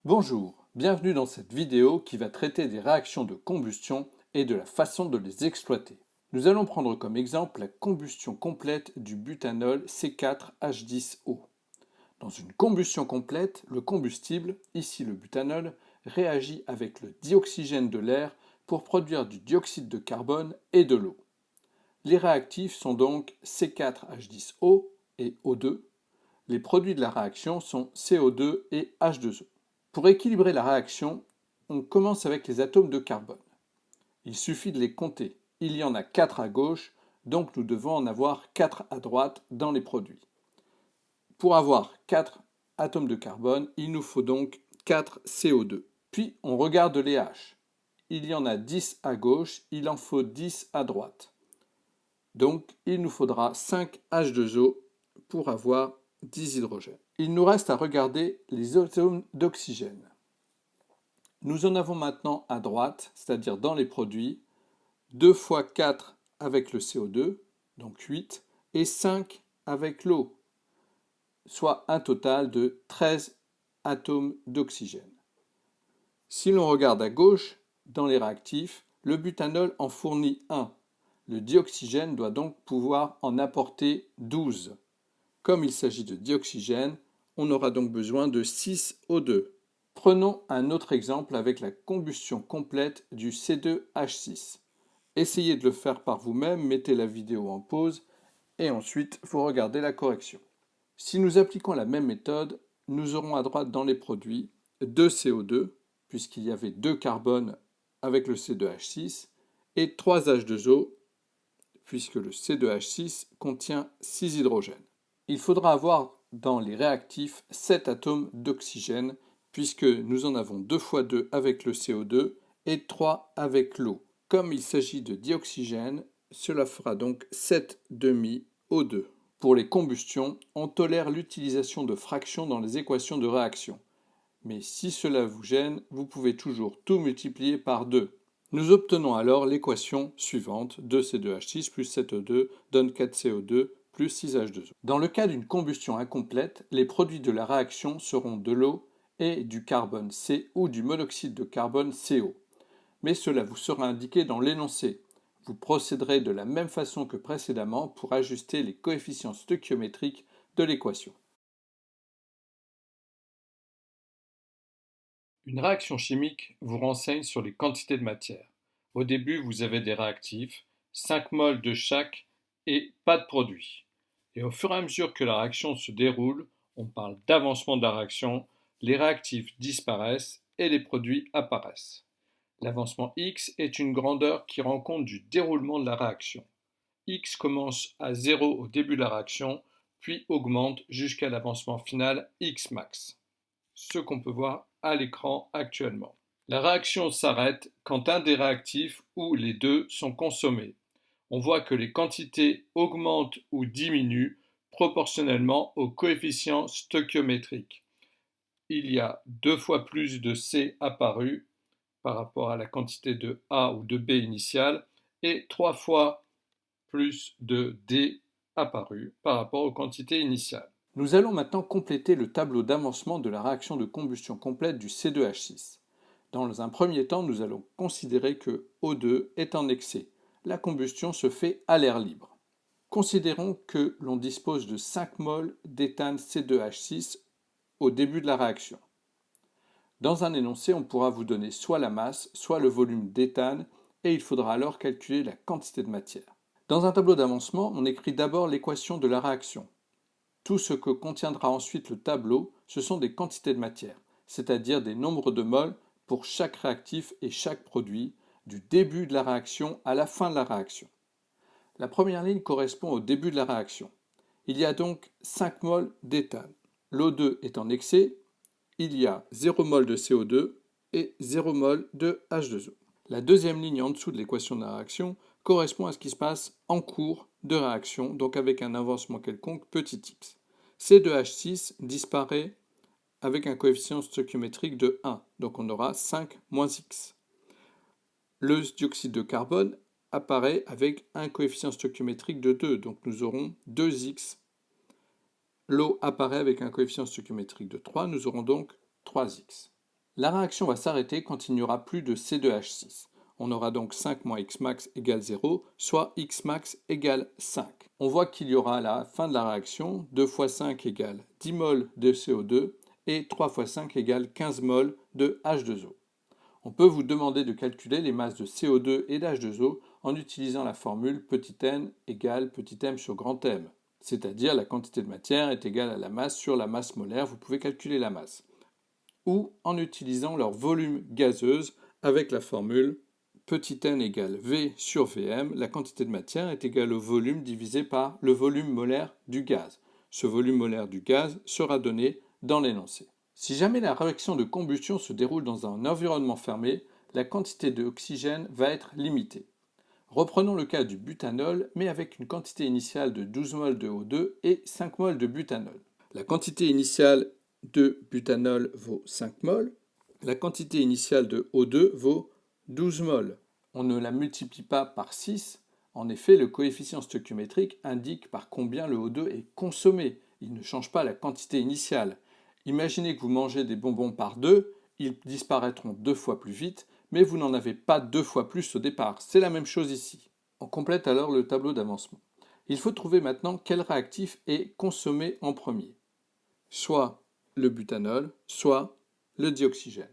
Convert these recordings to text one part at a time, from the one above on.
Bonjour, bienvenue dans cette vidéo qui va traiter des réactions de combustion et de la façon de les exploiter. Nous allons prendre comme exemple la combustion complète du butanol C4H10O. Dans une combustion complète, le combustible, ici le butanol, réagit avec le dioxygène de l'air pour produire du dioxyde de carbone et de l'eau. Les réactifs sont donc C4H10O et O2. Les produits de la réaction sont CO2 et H2O. Pour équilibrer la réaction, on commence avec les atomes de carbone. Il suffit de les compter. Il y en a 4 à gauche, donc nous devons en avoir 4 à droite dans les produits. Pour avoir 4 atomes de carbone, il nous faut donc 4 CO2. Puis on regarde les H. Il y en a 10 à gauche, il en faut 10 à droite. Donc il nous faudra 5 H2O pour avoir 10 hydrogènes. Il nous reste à regarder les atomes d'oxygène. Nous en avons maintenant à droite, c'est-à-dire dans les produits, 2 fois 4 avec le CO2, donc 8, et 5 avec l'eau, soit un total de 13 atomes d'oxygène. Si l'on regarde à gauche, dans les réactifs, le butanol en fournit 1. Le dioxygène doit donc pouvoir en apporter 12. Comme il s'agit de dioxygène, on aura donc besoin de 6 O2. Prenons un autre exemple avec la combustion complète du C2H6. Essayez de le faire par vous-même, mettez la vidéo en pause et ensuite vous regardez la correction. Si nous appliquons la même méthode, nous aurons à droite dans les produits 2 CO2, puisqu'il y avait 2 carbones avec le C2H6, et 3 H2O, puisque le C2H6 contient 6 hydrogènes. Il faudra avoir dans les réactifs 7 atomes d'oxygène, puisque nous en avons 2 fois 2 avec le CO2 et 3 avec l'eau. Comme il s'agit de dioxygène, cela fera donc 7 demi O2. Pour les combustions, on tolère l'utilisation de fractions dans les équations de réaction. Mais si cela vous gêne, vous pouvez toujours tout multiplier par 2. Nous obtenons alors l'équation suivante, 2C2H6 plus 7O2 donne 4CO2 plus 6H2O. Dans le cas d'une combustion incomplète, les produits de la réaction seront de l'eau et du carbone C ou du monoxyde de carbone CO. Mais cela vous sera indiqué dans l'énoncé. Vous procéderez de la même façon que précédemment pour ajuster les coefficients stoichiométriques de l'équation. Une réaction chimique vous renseigne sur les quantités de matière. Au début, vous avez des réactifs, 5 moles de chaque et pas de produit. Et au fur et à mesure que la réaction se déroule, on parle d'avancement de la réaction, les réactifs disparaissent et les produits apparaissent. L'avancement X est une grandeur qui rend compte du déroulement de la réaction. X commence à 0 au début de la réaction, puis augmente jusqu'à l'avancement final X max, ce qu'on peut voir à l'écran actuellement. La réaction s'arrête quand un des réactifs ou les deux sont consommés. On voit que les quantités augmentent ou diminuent proportionnellement au coefficient stoichiométrique. Il y a 2 fois plus de C apparu par rapport à la quantité de A ou de B initiale et 3 fois plus de D apparu par rapport aux quantités initiales. Nous allons maintenant compléter le tableau d'avancement de la réaction de combustion complète du C2H6. Dans un premier temps, nous allons considérer que O2 est en excès. La combustion se fait à l'air libre. Considérons que l'on dispose de 5 moles d'éthane C2H6 au début de la réaction. Dans un énoncé, on pourra vous donner soit la masse, soit le volume d'éthane, et il faudra alors calculer la quantité de matière. Dans un tableau d'avancement, on écrit d'abord l'équation de la réaction. Tout ce que contiendra ensuite le tableau, ce sont des quantités de matière, c'est-à-dire des nombres de moles pour chaque réactif et chaque produit, du début de la réaction à la fin de la réaction. La première ligne correspond au début de la réaction. Il y a donc 5 moles d'éthane. L'O2 est en excès, il y a 0 mol de CO2 et 0 mol de H2O. La deuxième ligne en dessous de l'équation de la réaction correspond à ce qui se passe en cours de réaction, donc avec un avancement quelconque petit x. C2H6 disparaît avec un coefficient stoichiométrique de 1, donc on aura 5 moins x. Le dioxyde de carbone apparaît avec un coefficient stoichiométrique de 2, donc nous aurons 2x. L'eau apparaît avec un coefficient stoichiométrique de 3, nous aurons donc 3x. La réaction va s'arrêter quand il n'y aura plus de C2H6. On aura donc 5 moins Xmax égale 0, soit Xmax égale 5. On voit qu'il y aura à la fin de la réaction 2 fois 5 égale 10 mol de CO2 et 3 fois 5 égale 15 mol de H2O. On peut vous demander de calculer les masses de CO2 et d'H2O en utilisant la formule petit n égale petit m sur grand M, c'est-à-dire la quantité de matière est égale à la masse sur la masse molaire, vous pouvez calculer la masse, ou en utilisant leur volume gazeuse avec la formule petit n égale V sur Vm, la quantité de matière est égale au volume divisé par le volume molaire du gaz. Ce volume molaire du gaz sera donné dans l'énoncé. Si jamais la réaction de combustion se déroule dans un environnement fermé, la quantité d'oxygène va être limitée. Reprenons le cas du butanol, mais avec une quantité initiale de 12 mol de O2 et 5 mol de butanol. La quantité initiale de butanol vaut 5 mol, la quantité initiale de O2 vaut 12 mol. On ne la multiplie pas par 6, en effet le coefficient stoichiométrique indique par combien le O2 est consommé, il ne change pas la quantité initiale. Imaginez que vous mangez des bonbons par 2, ils disparaîtront 2 fois plus vite, mais vous n'en avez pas 2 fois plus au départ. C'est la même chose ici. On complète alors le tableau d'avancement. Il faut trouver maintenant quel réactif est consommé en premier. Soit le butanol, soit le dioxygène.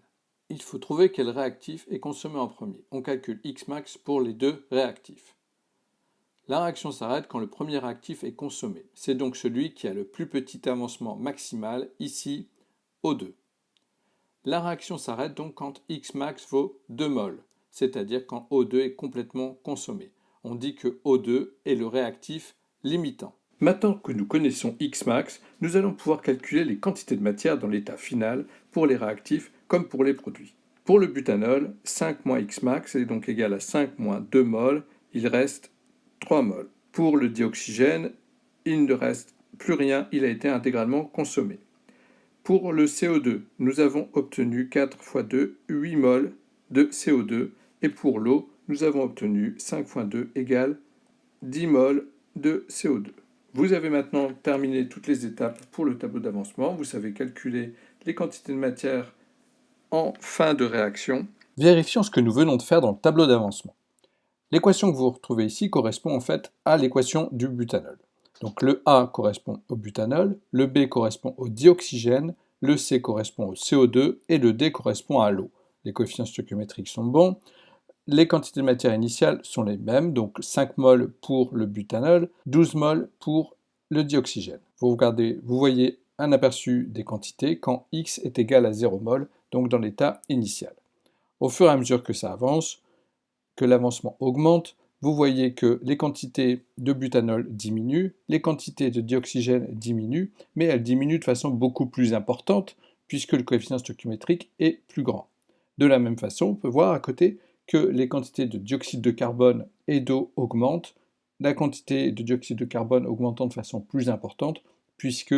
Il faut trouver quel réactif est consommé en premier. On calcule Xmax pour les deux réactifs. La réaction s'arrête quand le premier réactif est consommé. C'est donc celui qui a le plus petit avancement maximal, ici O2. La réaction s'arrête donc quand Xmax vaut 2 mol, c'est-à-dire quand O2 est complètement consommé. On dit que O2 est le réactif limitant. Maintenant que nous connaissons Xmax, nous allons pouvoir calculer les quantités de matière dans l'état final pour les réactifs comme pour les produits. Pour le butanol, 5 moins Xmax est donc égal à 5 moins 2 mol, il reste 3 mol. Pour le dioxygène, il ne reste plus rien, il a été intégralement consommé. Pour le CO2, nous avons obtenu 4 fois 2, 8 mol de CO2, et pour l'eau, nous avons obtenu 5 fois 2 égale 10 mol de CO2. Vous avez maintenant terminé toutes les étapes pour le tableau d'avancement. Vous savez calculer les quantités de matière en fin de réaction. Vérifions ce que nous venons de faire dans le tableau d'avancement. L'équation que vous retrouvez ici correspond en fait à l'équation du butanol. Donc le A correspond au butanol, le B correspond au dioxygène, le C correspond au CO2 et le D correspond à l'eau. Les coefficients stoichiométriques sont bons. Les quantités de matière initiales sont les mêmes, donc 5 mol pour le butanol, 12 mol pour le dioxygène. Vous voyez un aperçu des quantités quand X est égal à 0 mol, donc dans l'état initial. Au fur et à mesure que ça avance, que l'avancement augmente, vous voyez que les quantités de butanol diminuent, les quantités de dioxygène diminuent, mais elles diminuent de façon beaucoup plus importante puisque le coefficient stoichiométrique est plus grand. De la même façon, on peut voir à côté que les quantités de dioxyde de carbone et d'eau augmentent, la quantité de dioxyde de carbone augmentant de façon plus importante puisque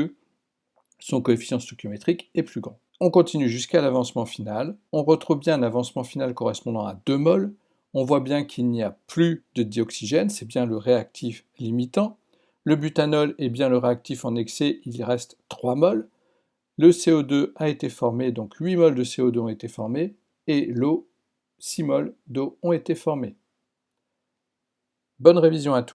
son coefficient stoichiométrique est plus grand. On continue jusqu'à l'avancement final, on retrouve bien un avancement final correspondant à 2 mol, on voit bien qu'il n'y a plus de dioxygène, c'est bien le réactif limitant. Le butanol est bien le réactif en excès, il y reste 3 mol. Le CO2 a été formé, donc 8 mol de CO2 ont été formés, et l'eau, 6 mol d'eau ont été formés. Bonne révision à tous.